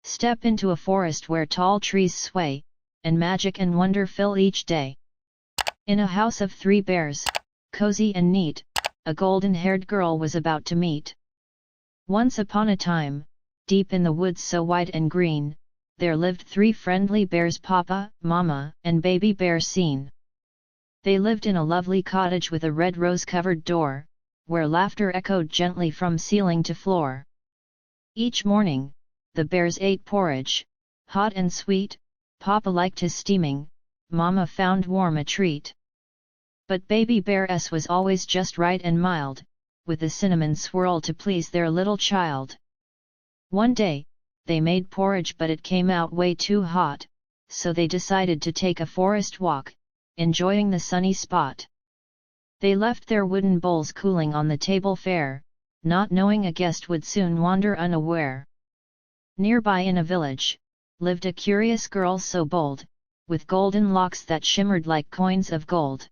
Step into a forest where tall trees sway, and magic and wonder fill each day. In a house of 3 bears, cozy and neat, a golden-haired girl was about to meet. Once upon a time, deep in the woods so wide and green, there lived 3 friendly bears, Papa, Mama, and Baby Bear seen. They lived in a lovely cottage with a red rose-covered door, where laughter echoed gently from ceiling to floor. Each morning, the bears ate porridge, hot and sweet. Papa liked his steaming, Mama found warm a treat. But Baby Bear's was always just right and mild, with a cinnamon swirl to please their little child. One day, they made porridge but it came out way too hot, so they decided to take a forest walk, enjoying the sunny spot. They left their wooden bowls cooling on the table fair, not knowing a guest would soon wander unaware. Nearby in a village, lived a curious girl so bold, with golden locks that shimmered like coins of gold.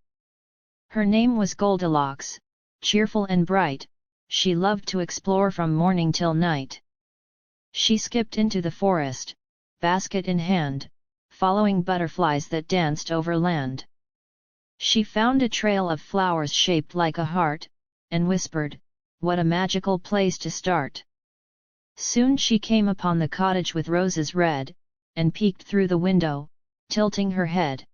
Her name was Goldilocks, cheerful and bright, she loved to explore from morning till night. She skipped into the forest, basket in hand, following butterflies that danced over land. She found a trail of flowers shaped like a heart, and whispered, "What a magical place to start." Soon she came upon the cottage with roses red, and peeked through the window, tilting her head.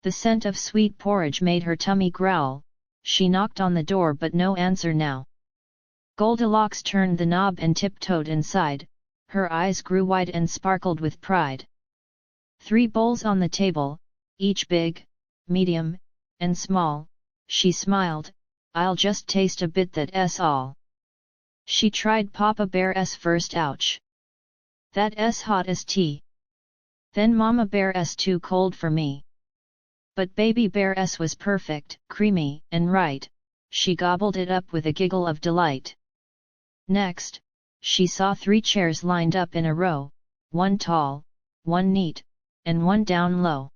The scent of sweet porridge made her tummy growl, she knocked on the door but no answer now. Goldilocks turned the knob and tiptoed inside, her eyes grew wide and sparkled with pride. 3 bowls on the table, each big, medium, and small, she smiled, "I'll just taste a bit, that's all." She tried Papa Bear's first, ouch! That's hot as tea. Then Mama Bear's too cold for me. But Baby Bear's was perfect, creamy, and right, she gobbled it up with a giggle of delight. Next, she saw 3 chairs lined up in a row, 1 tall, 1 neat, and 1 down low.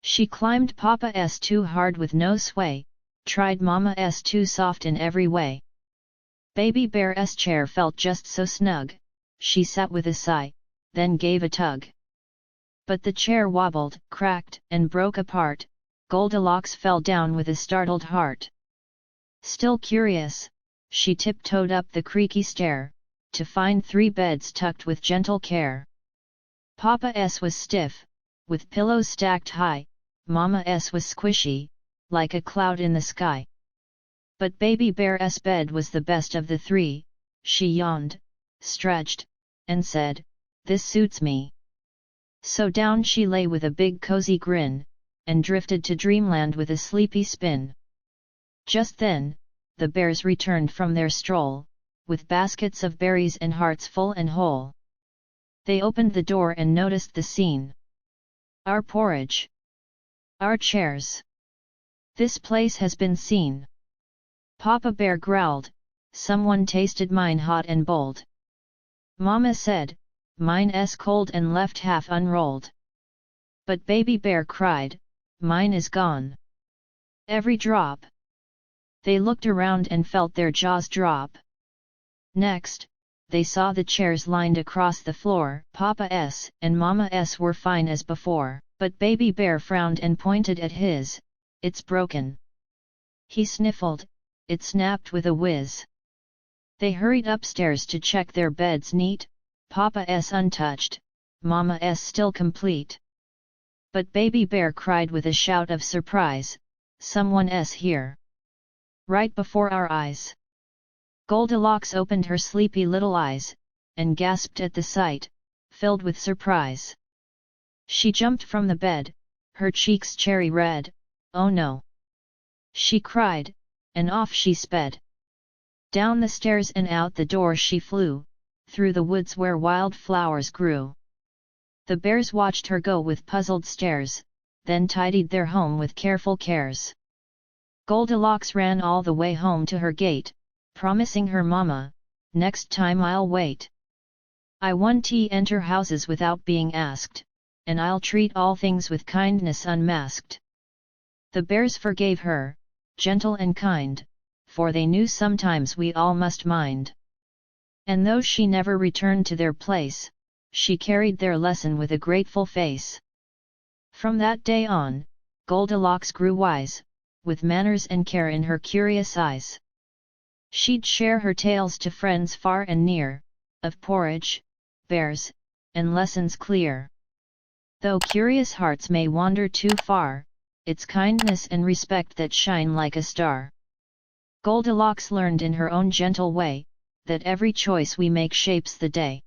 She climbed Papa's too hard with no sway, tried Mama's too soft in every way. Baby Bear's chair felt just so snug, she sat with a sigh, then gave a tug. But the chair wobbled, cracked, and broke apart, Goldilocks fell down with a startled heart. Still curious, she tiptoed up the creaky stair, to find 3 beds tucked with gentle care. Papa's was stiff, with pillows stacked high, Mama's was squishy, like a cloud in the sky. But Baby Bear's bed was the best of the 3, she yawned, stretched, and said, "This suits me." So down she lay with a big cozy grin, and drifted to dreamland with a sleepy spin. Just then, the bears returned from their stroll, with baskets of berries and hearts full and whole. They opened the door and noticed the scene. "Our porridge! Our chairs! This place has been seen!" Papa Bear growled, "Someone tasted mine hot and bold." Mama said, "Mine's cold and left half unrolled." But Baby Bear cried, "Mine is gone! Every drop!" They looked around and felt their jaws drop. Next, they saw the chairs lined across the floor. Papa's and Mama's were fine as before, but Baby Bear frowned and pointed at his. "It's broken." He sniffled, it snapped with a whiz. They hurried upstairs to check their beds neat, Papa's untouched, Mama's still complete. But Baby Bear cried with a shout of surprise, "Someone's here! Right before our eyes!" Goldilocks opened her sleepy little eyes, and gasped at the sight, filled with surprise. She jumped from the bed, her cheeks cherry red, "Oh no!" she cried, and off she sped. Down the stairs and out the door she flew, through the woods where wild flowers grew. The bears watched her go with puzzled stares, then tidied their home with careful cares. Goldilocks ran all the way home to her gate, promising her mama, "Next time I'll wait. I won't enter houses without being asked, and I'll treat all things with kindness unmasked." The bears forgave her, gentle and kind, for they knew sometimes we all must mind. And though she never returned to their place, she carried their lesson with a grateful face. From that day on, Goldilocks grew wise, with manners and care in her curious eyes. She'd share her tales to friends far and near, of porridge, bears, and lessons clear. Though curious hearts may wander too far, it's kindness and respect that shine like a star. Goldilocks learned in her own gentle way, that every choice we make shapes the day.